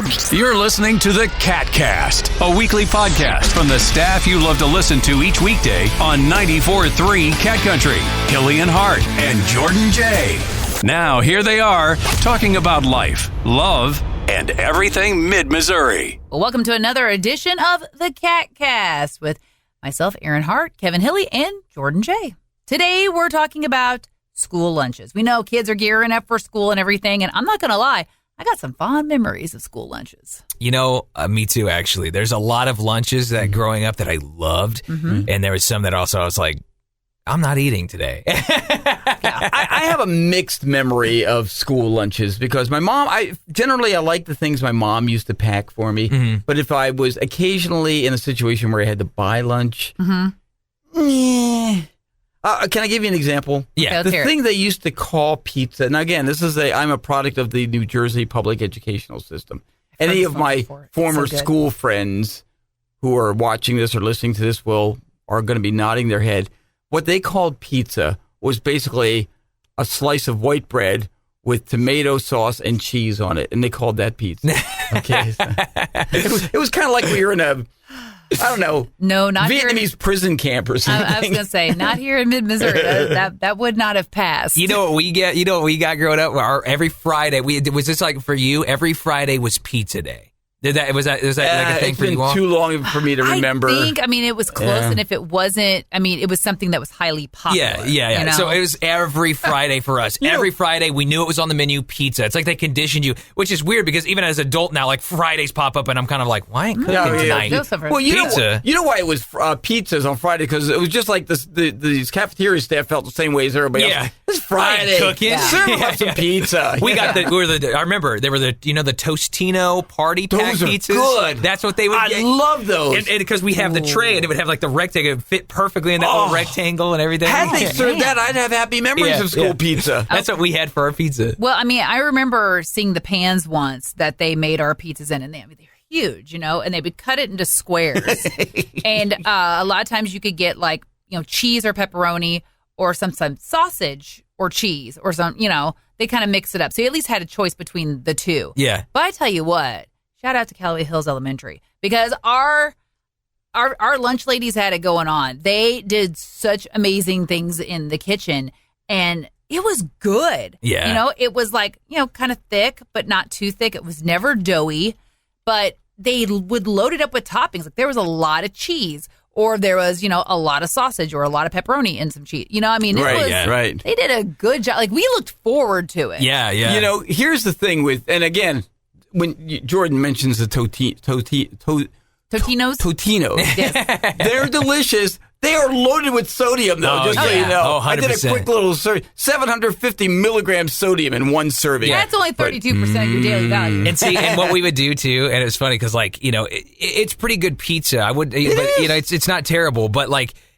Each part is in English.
platforms. You're listening to the KATcast, a weekly podcast from the staff you love to listen to each weekday on 94.3 Cat Country. Hillian Hart and Jordan J. Now, here they are, talking about life, love, and everything mid-Missouri. Well, welcome to another edition of the KATcast with myself, Aaron Hart, Kevin Hilly, and Jordan J. Today, we're talking about school lunches. We know kids are gearing up for school and everything, and I'm not going to lie, I got some fond memories of school lunches. You know, me too, actually. There's a lot of lunches that growing up that I loved, and there was some that also I was like, I'm not eating today. I have a mixed memory of school lunches because my mom, I like the things my mom used to pack for me. But if I was occasionally in a situation where I had to buy lunch, can I give you an example? Yeah. The thing they used to call pizza. Now, again, I'm a product of the New Jersey public educational system. Any of my former school friends who are watching this or listening to this are going to be nodding their head. What they called pizza was basically a slice of white bread with tomato sauce and cheese on it, and they called that pizza. Okay, so it was kind of like we were in a, I don't know, not Vietnamese prison camp or something. I was going to say, not here in mid-Missouri. That would not have passed. You know what we get? You know what we got growing up? Every Friday, was this like for you? Every Friday was pizza day. Was that like a thing for you all? It's been too long for me to remember. It was close, and if it wasn't, it was something that was highly popular. Yeah. You know? So it was every Friday for us. Every Friday, we knew it was on the menu, pizza. It's like they conditioned you, which is weird because even as an adult now, like Fridays pop up, and I'm kind of like, why ain't cooking tonight? Well, pizza. You know why it was pizzas on Friday? Because it was just like these cafeteria staff felt the same way as everybody else. It's Friday. Cooking. Serve us some pizza. I remember there were the Tostino party pack pizzas. Good. That's what they would get. I love those. And because we have the tray, and it would have like the rectangle, it would fit perfectly in that little rectangle and everything. Had they served that, I'd have happy memories of school pizza. That's what we had for our pizza. Well, I remember seeing the pans once that they made our pizzas in, and they're huge, and they would cut it into squares. And a lot of times you could get like, cheese or pepperoni or some sausage or cheese or some, they kind of mix it up. So you at least had a choice between the two. Yeah. But I tell you what, shout out to Callaway Hills Elementary, because our lunch ladies had it going on. They did such amazing things in the kitchen, and it was good. Yeah. It was like, kind of thick, but not too thick. It was never doughy, but they would load it up with toppings. Like there was a lot of cheese, or there was, a lot of sausage or a lot of pepperoni and some cheese. Right. They did a good job. Like we looked forward to it. Yeah. Here's the thing with, and again, when Jordan mentions the Totinos, Yes. They're delicious. They are loaded with sodium, though, just so you know. 100%. I did a quick little 750 milligrams sodium in one serving. That's only 32% of your daily value. And what we would do, too, and it's funny because, it's pretty good pizza. It's not terrible, but,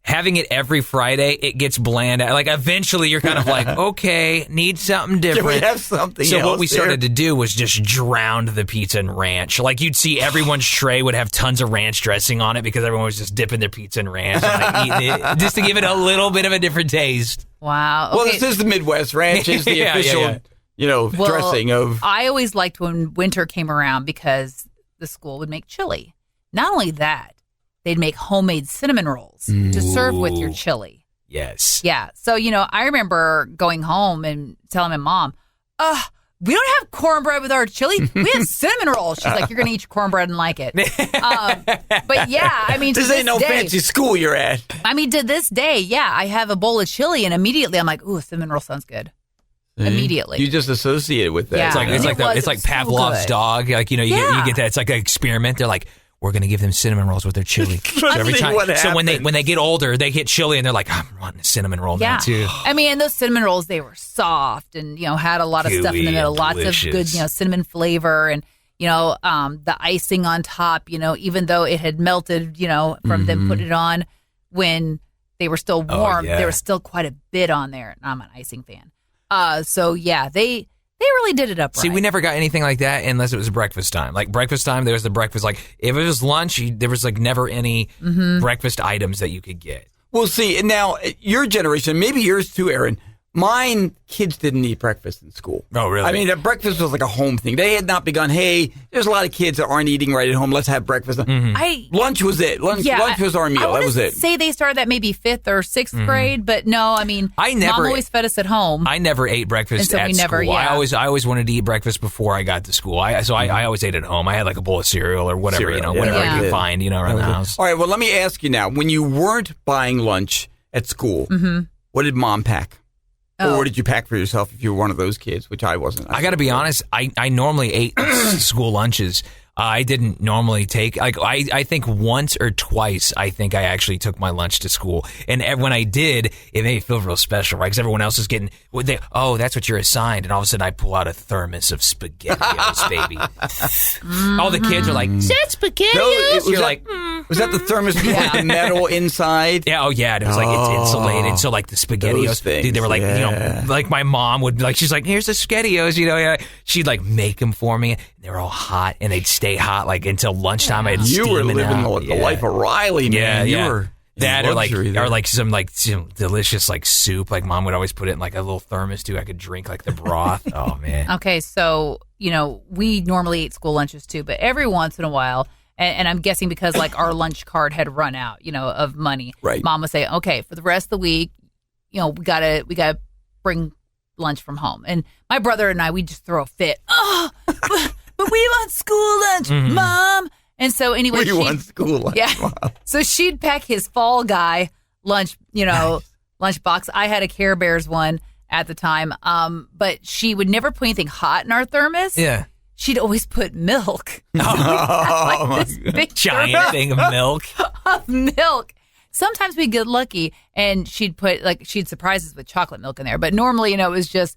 having it every Friday, it gets bland. Like, eventually, you're kind of like, okay, need something different. Can we have something else? So what we started to do was just drown the pizza in ranch. Like, you'd see everyone's tray would have tons of ranch dressing on it because everyone was just dipping their pizza in ranch and eating it just to give it a little bit of a different taste. Wow. Okay. Well, this is the Midwest. Ranch is the official, dressing of... I always liked when winter came around because the school would make chili. Not only that, they'd make homemade cinnamon rolls to serve with your chili. Yes. Yeah. So, I remember going home and telling my mom, we don't have cornbread with our chili. We have cinnamon rolls. She's like, you're going to eat your cornbread and like it. But yeah, this ain't no fancy school you're at. To this day, yeah, I have a bowl of chili and immediately I'm like, ooh, a cinnamon roll sounds good. Immediately. You just associate it with that. Yeah. It's like Pavlov's dog. Like, you get that. It's like an experiment. They're like, we're going to give them cinnamon rolls with their chili. Every time. So when they get older, they get chili and they're like, I'm wanting a cinnamon roll now too. And those cinnamon rolls, they were soft and, had a lot of stuff in the middle, lots of good, cinnamon flavor and, the icing on top, even though it had melted, from them putting it on when they were still warm, there was still quite a bit on there. And I'm an icing fan. They really did it up right. See, we never got anything like that unless it was breakfast time. Like breakfast time, there was the breakfast. Like if it was lunch, there was never any breakfast items that you could get. Well, see, and now your generation, maybe yours too, Aaron. Mine, kids didn't eat breakfast in school. Oh, really? I mean, breakfast was like a home thing. They had not begun, hey, there's a lot of kids that aren't eating right at home. Let's have breakfast. Lunch was it. Lunch was our meal. That was it. Say they started at maybe 5th or 6th grade, but no, I mean, Mom always fed us at home. I never ate breakfast at school. I always wanted to eat breakfast before I got to school. I always ate at home. I had like a bowl of cereal or whatever, whatever I could find, around the house. All right, well, let me ask you now. When you weren't buying lunch at school, what did Mom pack? Or what did you pack for yourself if you were one of those kids, which I wasn't? I got to be honest, I normally ate school lunches. I didn't normally take, I think once or twice, I think I actually took my lunch to school. And when I did, it made me feel real special, right? Because everyone else is getting, that's what you're assigned. And all of a sudden I pull out a thermos of SpaghettiOs, baby. All the kids are like, is that SpaghettiOs? Was that the thermos with the metal inside? Yeah, And it was like, it's insulated. So like the SpaghettiOs, dude, they were like, like my mom would, she's like, here's the SpaghettiOs, she'd like make them for me. They were all hot and they'd stay hot like until lunchtime. I'd steam You were living the life of Riley, man. You were that or some delicious like soup. Like Mom would always put it in like a little thermos too. I could drink like the broth. Oh man. Okay, so we normally eat school lunches too, but every once in a while, and I'm guessing because like our lunch card had run out, of money. Right. Mom would say, okay, for the rest of the week, we gotta bring lunch from home. And my brother and I, we just throw a fit. Oh, but we want school lunch, Mom. And so anyway, we want school lunch. Yeah. Mom. So she'd pack his Fall Guy lunch, lunch box. I had a Care Bears one at the time. But she would never put anything hot in our thermos. Yeah. She'd always put milk. This big giant thing of milk. Sometimes we'd get lucky and she'd surprise us with chocolate milk in there. But normally, it was just,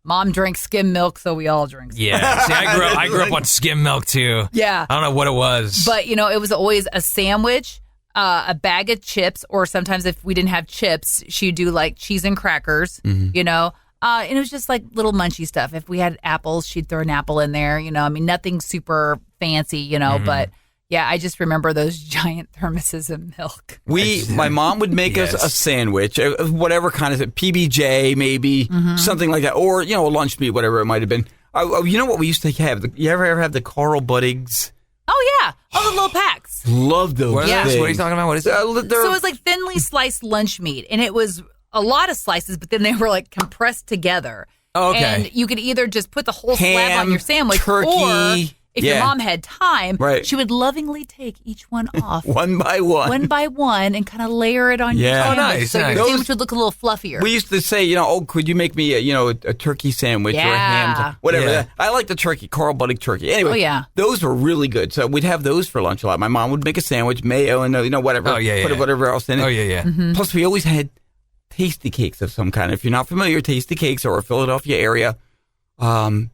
Mom drinks skim milk, so we all drink skim milk. Yeah, see, I grew up on skim milk too. Yeah. I don't know what it was. But, it was always a sandwich, a bag of chips, or sometimes if we didn't have chips, she'd do like cheese and crackers, and it was just like little munchy stuff. If we had apples, she'd throw an apple in there, nothing super fancy, but... Yeah, I just remember those giant thermoses of milk. My mom would make us a sandwich, whatever kind of PBJ, maybe something like that, or a lunch meat, whatever it might have been. You know what we used to have? You ever have the Carl Buddigs? Oh yeah, all the little packs. Love those. What are you talking about? What is it? So it was like thinly sliced lunch meat, and it was a lot of slices, but then they were like compressed together. Oh, okay. And you could either just put the whole slab on your sandwich, turkey. Or if your mom had time, she would lovingly take each one off. One by one, and kind of layer it on your sandwich. Oh, nice. So your sandwich would look a little fluffier. We used to say, could you make me a turkey sandwich or a ham, whatever. Yeah. I like the turkey, Carl Buddig turkey. Anyway, those were really good. So we'd have those for lunch a lot. My mom would make a sandwich, mayo, and whatever. Put whatever else in it. Oh yeah. Mm-hmm. Plus, we always had tasty cakes of some kind. If you're not familiar, tasty cakes or a Philadelphia area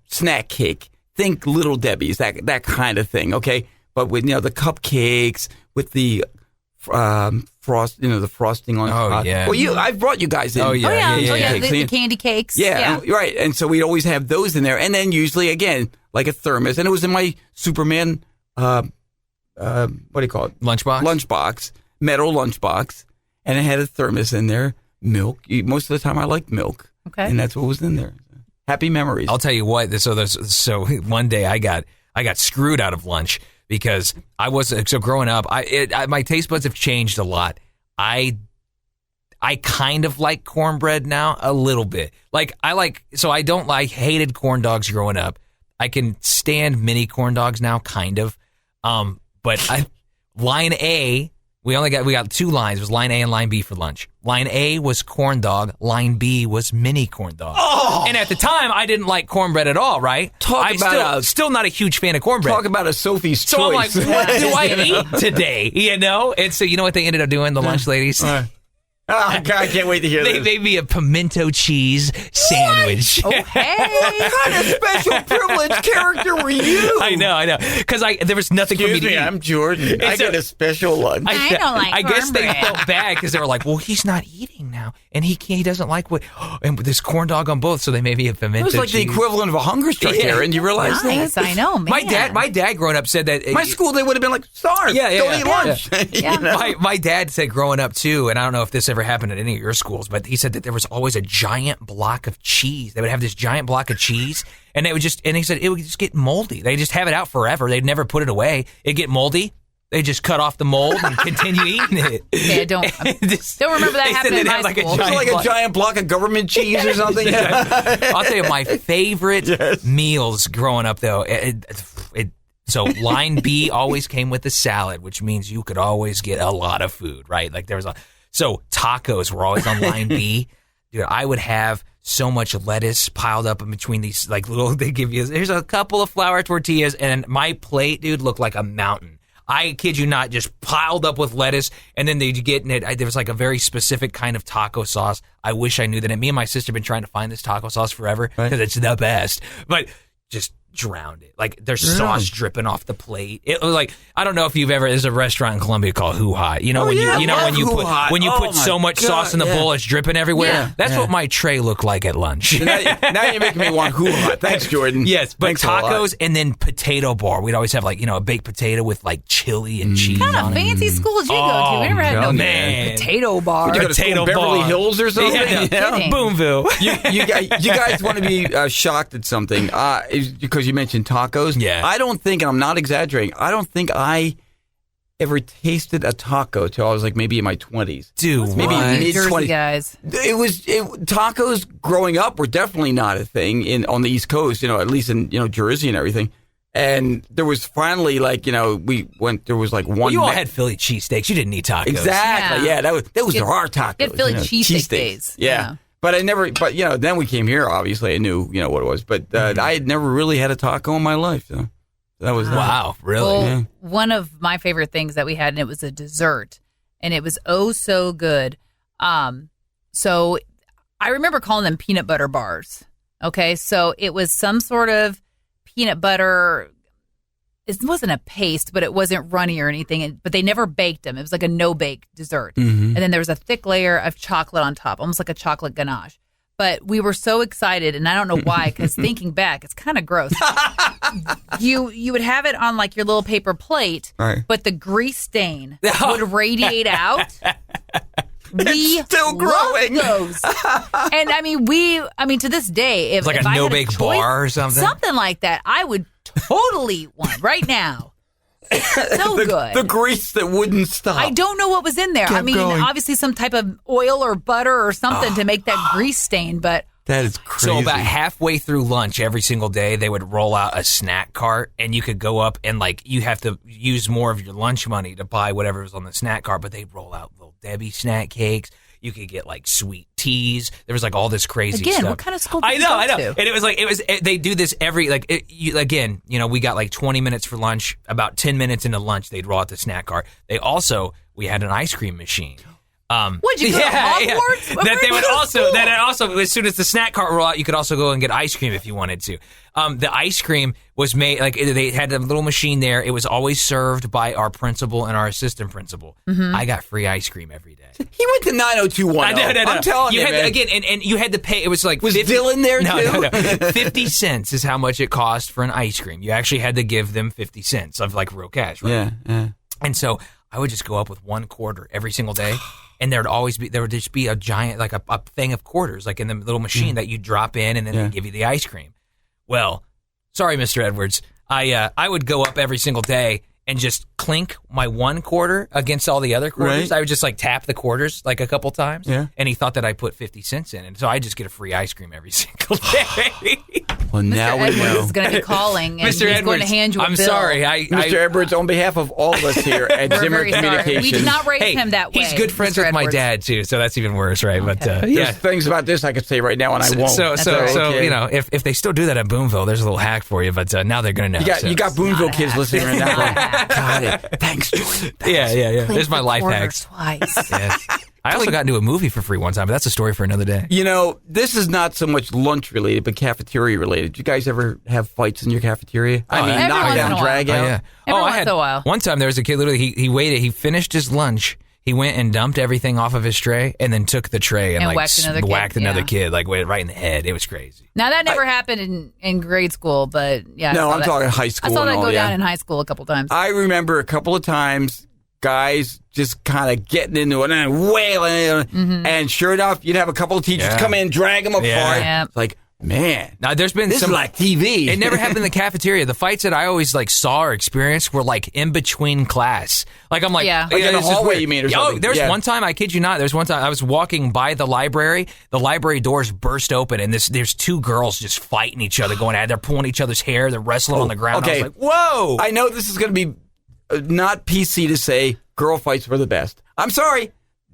snack cake. Think Little Debbie's, that kind of thing, okay? But with the cupcakes with the the frosting on top. Oh yeah. Well, I've brought you guys in. The candy cakes. Yeah, right. And so we'd always have those in there, and then usually again like a thermos, and it was in my Superman what do you call it? Lunchbox, metal lunchbox, and it had a thermos in there, milk. Most of the time, I liked milk. Okay, and that's what was in there. Happy memories. I'll tell you what. So one day I got screwed out of lunch because growing up. My taste buds have changed a lot. I kind of like cornbread now a little bit. I hated corn dogs growing up. I can stand mini corn dogs now, kind of. But line A. We got two lines. It was line A and line B for lunch. Line A was corn dog. Line B was mini corn dog. Oh! And at the time, I didn't like cornbread at all, right? Still not a huge fan of cornbread. Talk about a Sophie's choice. So I'm like, what do I eat today? And so you know what they ended up doing, the lunch ladies? Oh, God, I can't wait to hear this. They made me a pimento cheese sandwich. Oh, hey. What kind of special privileged character were you? I know. Because there was nothing for me to eat. I'm Jordan. I got a special lunch. I don't like I guess they cornbread. felt bad because they were like, well, he's not eating now. now, and he doesn't like what, and this corn dog on both, so they maybe have pimento cheese. It was like the equivalent of a hunger strike, Aaron. You realize nice, that? I know, man. My dad growing up said that my school they would have been like, starve, don't eat lunch. Yeah. You know? My dad said growing up too, and I don't know if this ever happened at any of your schools, but he said that there was always a giant block of cheese. They would have this giant block of cheese, and he said it would just get moldy. They just have it out forever. They'd never put it away. It'd get moldy. They just cut off the mold and continue eating it. Yeah, don't remember that happening in my school. It was like a giant block of government cheese or something. I'll tell you, my favorite meals growing up, though, so line B always came with a salad, which means you could always get a lot of food, right? Like so tacos were always on line B. Dude, I would have so much lettuce piled up in between these, like they give you, here's a couple of flour tortillas, and my plate, dude, looked like a mountain. I kid you not, just piled up with lettuce, and then they'd get in it. There was like a very specific kind of taco sauce. I wish I knew that. And me and my sister have been trying to find this taco sauce forever because it's the best. But just drowned it. Like there's sauce dripping off the plate. It was like, I don't know if you've ever, there's a restaurant in Columbia called Who Hot. You know, when you put so much sauce in the bowl, it's dripping everywhere. Yeah. That's what my tray looked like at lunch. Now you're making me want Who Hot. Thanks, Jordan. Yes, but Thanks tacos and then potato bar. We'd always have like, a baked potato with like chili and cheese What kind on of it. fancy school did you go to? We never had no man. potato bar. Would you go to Potato school, Beverly bar. Hills or something? Yeah. Kidding. Boomville. You guys want to be shocked at something because you mentioned tacos. Yeah. I don't think, and I'm not exaggerating, I don't think I ever tasted a taco till I was like maybe in my 20s. Dude, maybe what? mid Jersey 20s. guys. Tacos growing up were definitely not a thing on the East Coast, at least in Jersey and everything. And there was finally there was like one. Well, you all had Philly cheesesteaks. You didn't need tacos. Exactly. Yeah, those are our tacos. Get Philly cheesesteak days. Yeah. But then we came here, obviously I knew, what it was. But I had never really had a taco in my life. So that was Wow, really? Well, one of my favorite things that we had, and it was a dessert, and it was so good. So I remember calling them peanut butter bars. Okay, so it was some sort of peanut butter. It wasn't a paste, but it wasn't runny or anything. But they never baked them. It was like a no-bake dessert. Mm-hmm. And then there was a thick layer of chocolate on top, almost like a chocolate ganache. But we were so excited, and I don't know why, because thinking back, it's kind of gross. You would have it on like your little paper plate, right. but the grease stain would radiate out. It's still growing. Those. And I mean, to this day, if It's like if a I had no-bake choice, bar or something? something like that, I would totally eat one right now. So good. The grease that wouldn't stop. I don't know what was in there. Kept going. Obviously some type of oil or butter or something to make that grease stain, but That is crazy. So about halfway through lunch every single day, they would roll out a snack cart, and you could go up and you have to use more of your lunch money to buy whatever was on the snack cart. But they'd roll out little Debbie snack cakes. You could get sweet teas. There was all this crazy stuff. Again, what kind of school did I you know. go to? And it was they do this every we got 20 minutes for lunch. About 10 minutes into lunch, they'd roll out the snack cart. We had an ice cream machine. Would you go to Hogwarts? That also, as soon as the snack cart rolled out, you could also go and get ice cream if you wanted to. The ice cream was made, they had a little machine there. It was always served by our principal and our assistant principal. Mm-hmm. I got free ice cream every day. He went to 90210. No. I'm telling you, man. Again, and you had to pay. It was like Was Dylan there too? No. 50 cents is how much it cost for an ice cream. You actually had to give them 50 cents of real cash, right? Yeah. And so I would just go up with 1 quarter every single day. And there would just be a giant, a thing of quarters, in the little machine that you drop in, and then they give you the ice cream. Well, sorry, Mr. Edwards. I would go up every single day and just clink my 1 quarter against all the other quarters. Right. I would just tap the quarters a couple times. Yeah. And he thought that I put 50 cents in, and so I just get a free ice cream every single day. Well, now Mr. we know. Edwards is going to be calling, and Mr. he's Edwards, going to hand you a I'm bill. sorry. Mr. Edwards, on behalf of all of us here at We're Zimmer very sorry. Communications. We did not raise Hey, him that way. he's good friends Mr. with my Edwards. dad too, so that's even worse, right? But There's things about this I could say right now, and I won't. So okay. if they still do that at Boonville, there's a little hack for you. But now they're going to know. You got Boonville kids listening right now. Not a hack. Got it. Thanks, Jordan. Yeah. Clink There's my the life quarter hacks. Twice. Yes. I also got into a movie for free one time, but that's a story for another day. This is not so much lunch related, but cafeteria related. Do you guys ever have fights in your cafeteria? Every knock once in down, a while. drag out. Yeah. Every I once had in a while. one time there was a kid literally he waited, he finished his lunch, he went and dumped everything off of his tray and then took the tray and like whacked another kid like right in the head. It was crazy. Now, that never happened in grade school, but yeah. No, I'm talking high school. I saw that go down in high school a couple times. I remember a couple of times guys just kind of getting into it and wailing. And sure enough, you'd have a couple of teachers come in, drag them apart. Yeah. It's like, man, now there's been this some is like TV. It never happened in the cafeteria. The fights that I always like saw or experienced were like in between class. Like I'm like, like in the hallway, you mean, or something? There's one time, I kid you not, there's one time I was walking by the library doors burst open, and there's two girls just fighting each other, going at it. They're pulling each other's hair, they're wrestling on the ground. Okay. I was like, whoa! I know this is going to be not PC to say girl fights were the best. I'm sorry.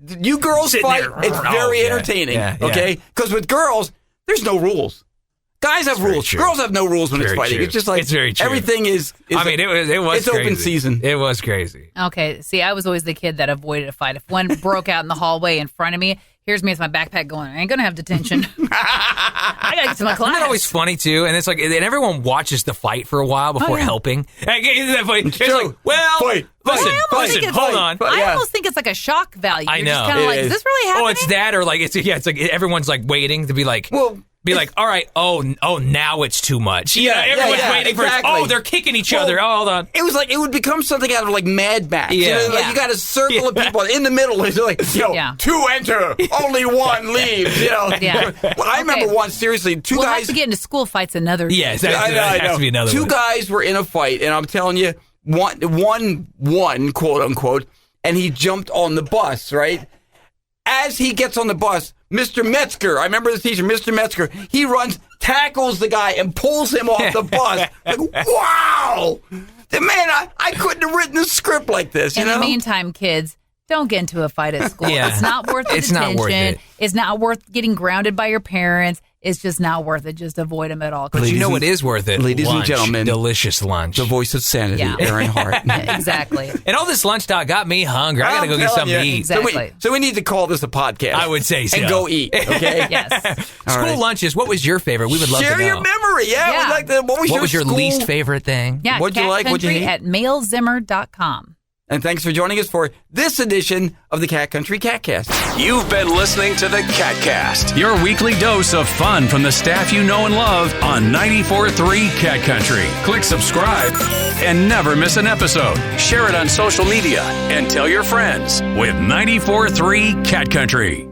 You girls fight, it's very entertaining, okay? Because with girls, there's no rules. Guys have rules. Girls have no rules when it's fighting. True. It's just like it's very true. Everything is I mean, it was it's crazy. open season. It was crazy. Okay, see, I was always the kid that avoided a fight. If one broke out in the hallway in front of me, here's me with my backpack going, I ain't going to have detention. I got to get to my class. Isn't that always funny, too? And it's like, and everyone watches the fight for a while before helping. It's like, well, listen, hold on. I almost think it's like a shock value. I know. You're just kind of like, is this really happening? Oh, it's that, or like, it's like everyone's like waiting to be like, like, all right, now it's too much. Everyone's waiting for it. They're kicking each other. Oh, hold on. It was like, it would become something out of like Mad Max. Yeah. You know, like you got a circle of people in the middle. It's like, two enter, only one leaves. You know. Well, I remember once, seriously, two guys. We'll have to get into school fights another. Yes, that has to be another Two one. guys were in a fight, and I'm telling you, one quote unquote, and he jumped on the bus, right? As he gets on the bus, Mr. Metzger, I remember the teacher, Mr. Metzger, he runs, tackles the guy, and pulls him off the bus. Like, wow! Man, I couldn't have written a script like this, you know? In the meantime, kids, don't get into a fight at school. Yeah. It's not worth the It's detention. not worth it. It's not worth getting grounded by your parents. It's just not worth it. Just avoid them at all. But you know what is worth it? Ladies and gentlemen. Delicious lunch. The voice of sanity, Aaron Hart. Exactly. And all this lunch talk got me hungry. I got to go get something to eat. Exactly. So we need to call this a podcast. I would say so. And go eat, okay? Yes. School lunches, what was your favorite? We would love to know. Share your memory. Yeah. We'd like to, what was your least favorite thing? Yeah, What'd you like? What'd you hate? at mailzimmer.com. And thanks for joining us for this edition of the Cat Country KATcast. You've been listening to the KATcast, your weekly dose of fun from the staff you know and love on 94.3 Cat Country. Click subscribe and never miss an episode. Share it on social media and tell your friends with 94.3 Cat Country.